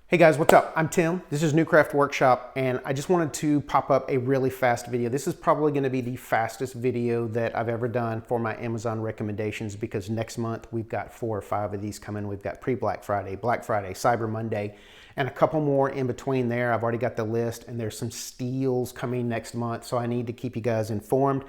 Hey guys, what's up? I'm Tim. This is Newcraft Workshop, and I just wanted to pop up a really fast video. This is probably going to be the fastest video that I've ever done for my Amazon recommendations because next month we've got 4 or 5 of these coming. We've got pre-Black Friday, Black Friday, Cyber Monday, and a couple more in between there. I've already got the list, and there's some steals coming next month, so I need to keep you guys informed.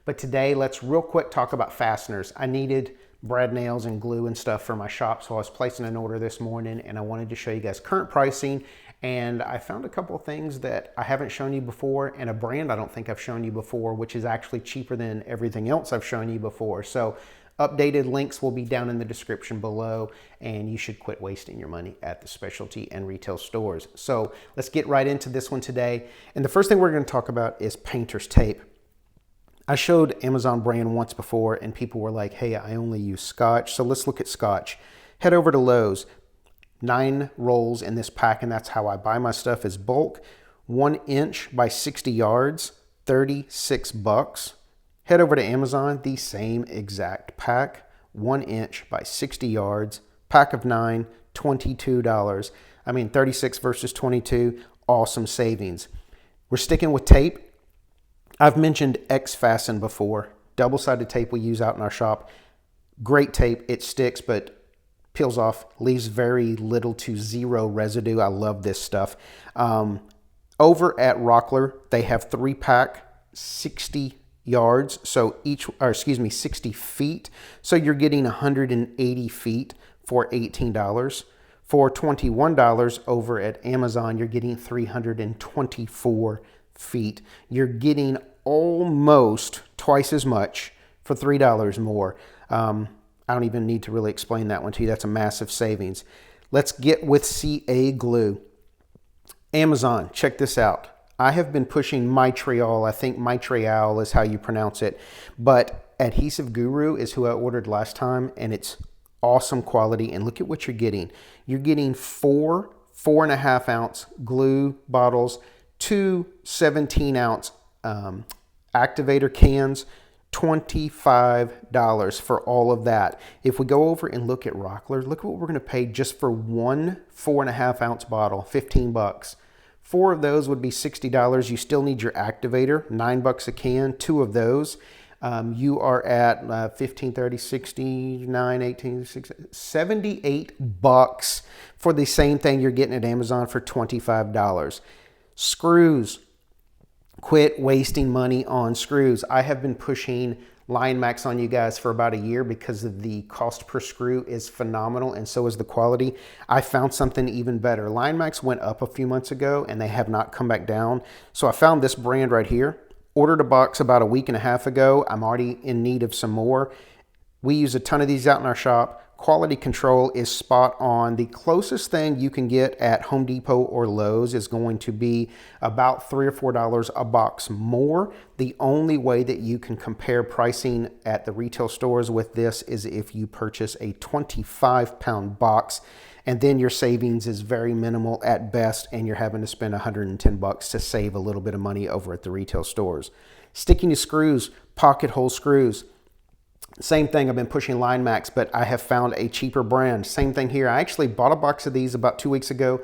But today, let's real quick talk about fasteners. I needed brad nails and glue and stuff for my shop, so I was placing an order this morning and I wanted to show you guys current pricing, and I found a couple of things that I haven't shown you before and a brand I don't think I've shown you before, which is actually cheaper than everything else I've shown you before. So updated links will be down in the description below, and you should quit wasting your money at the specialty and retail stores. So let's get right into this one today, and the first thing we're going to talk about is painter's tape. I showed Amazon brand once before and people were like, hey, I only use Scotch. So let's look at Scotch. Head over to Lowe's. 9 rolls in this pack, and that's how I buy my stuff, is bulk. 1 inch by 60 yards, $36. Head over to Amazon, the same exact pack. 1 inch by 60 yards, pack of 9, $22. I mean, 36 versus 22, awesome savings. We're sticking with tape. I've mentioned XFasten before. Double-sided tape we use out in our shop. Great tape. It sticks but peels off, leaves very little to zero residue. I love this stuff. Over at Rockler, they have 3-pack, 60 yards. So 60 feet. So you're getting 180 feet for $18. For $21 over at Amazon, you're getting 324 feet. You're getting almost twice as much for $3 more. I don't even need to really explain that one to you. That's a massive savings. Let's get with CA Glue. Amazon, check this out. I have been pushing Montreal. I think Montreal is how you pronounce it, but Adhesive Guru is who I ordered last time, and it's awesome quality. And look at what you're getting. You're getting 4 4.5 ounce glue bottles, 2 17-ounce activator cans, $25 for all of that. If we go over and look at Rockler, look at what we're going to pay just for 1 4.5 ounce bottle, $15. 4 of those would be $60. You still need your activator, $9 a can, 2 of those. You are at 15, 30, 60, 9, 18, 16, $78 for the same thing you're getting at Amazon for $25. Screws. Quit wasting money on screws. I have been pushing Line Max on you guys for about a year because of the cost per screw is phenomenal, and so is the quality. I found something even better. Line Max went up a few months ago and they have not come back down. So I found this brand right here. Ordered a box about a week and a half ago. I'm already in need of some more. We use a ton of these out in our shop. Quality control is spot on. The closest thing you can get at Home Depot or Lowe's is going to be about $3 or $4 a box more. The only way that you can compare pricing at the retail stores with this is if you purchase a 25-pound box, and then your savings is very minimal at best, and you're having to spend $110 to save a little bit of money over at the retail stores. Sticking to screws, pocket hole screws. Same thing, I've been pushing Line Max, but I have found a cheaper brand. Same thing here. I actually bought a box of these about 2 weeks ago,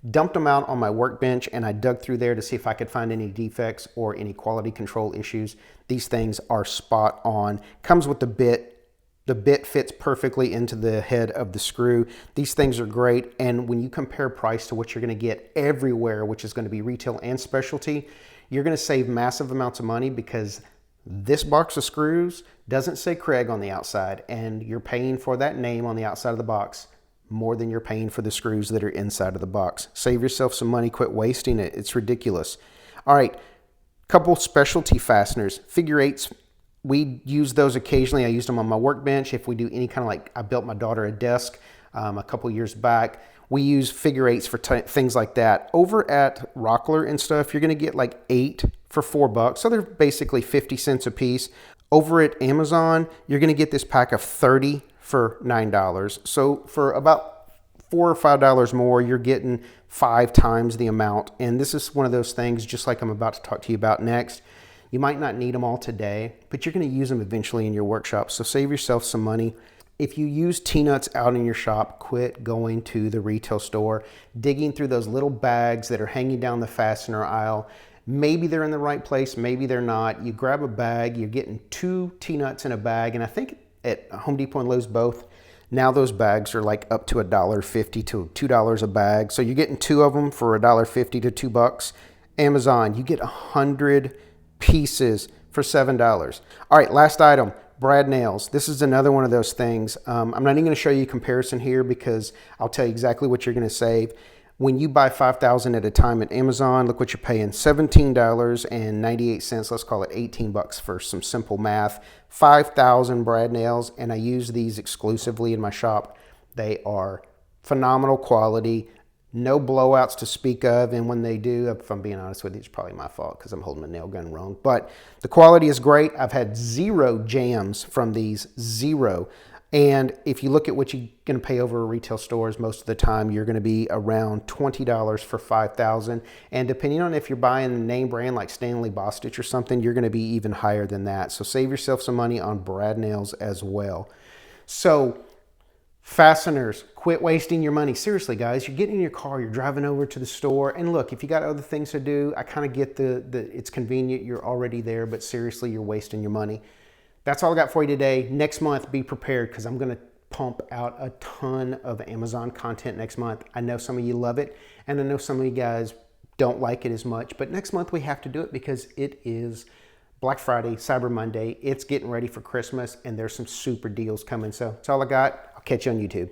dumped them out on my workbench, and I dug through there to see if I could find any defects or any quality control issues. These things are spot on. Comes with the bit. The bit fits perfectly into the head of the screw. These things are great, and when you compare price to what you're going to get everywhere, which is going to be retail and specialty, you're going to save massive amounts of money because this box of screws doesn't say Craig on the outside, and you're paying for that name on the outside of the box more than you're paying for the screws that are inside of the box. Save yourself some money. Quit wasting it. It's ridiculous. All right, couple specialty fasteners. Figure 8s. We use those occasionally. I used them on my workbench. If we do any kind of, like, I built my daughter a desk a couple years back. We use figure 8s for things like that. Over at Rockler and stuff, you're going to get like 8 for $4. So they're basically 50 cents a piece. Over at Amazon, you're going to get this pack of 30 for $9. So for about $4 or $5 more, you're getting 5 times the amount. And this is one of those things, just like I'm about to talk to you about next. You might not need them all today, but you're going to use them eventually in your workshop. So save yourself some money. If you use T-nuts out in your shop, quit going to the retail store, digging through those little bags that are hanging down the fastener aisle. Maybe they're in the right place, maybe they're not. You grab a bag, you're getting 2 T-nuts in a bag, and I think at Home Depot and Lowe's both, now those bags are like up to $1.50 to $2 a bag. So you're getting 2 of them for $1.50 to $2. Amazon, you get 100 pieces for $7. All right, last item. Brad nails. This is another one of those things. I'm not even going to show you a comparison here because I'll tell you exactly what you're going to save. When you buy 5,000 at a time at Amazon, look what you're paying, $17.98. Let's call it 18 bucks for some simple math. 5,000 Brad nails, and I use these exclusively in my shop. They are phenomenal quality. No blowouts to speak of, and when they do, if I'm being honest with you, it's probably my fault because I'm holding my nail gun wrong. But the quality is great. I've had 0 jams from these, 0. And if you look at what you're going to pay over retail stores, most of the time you're going to be around $20 for 5,000. And depending on if you're buying a name brand like Stanley Bostitch or something, you're going to be even higher than that. So save yourself some money on Brad nails as well. So fasteners, quit wasting your money. Seriously, guys, you're getting in your car, you're driving over to the store, and look, if you got other things to do, I kind of get it's convenient, you're already there, but seriously, you're wasting your money. That's all I got for you today. Next month, be prepared because I'm going to pump out a ton of Amazon content next month. I know some of you love it, and I know some of you guys don't like it as much, but next month we have to do it because it is Black Friday, Cyber Monday. It's getting ready for Christmas, and there's some super deals coming. So that's all I got. I'll catch you on YouTube.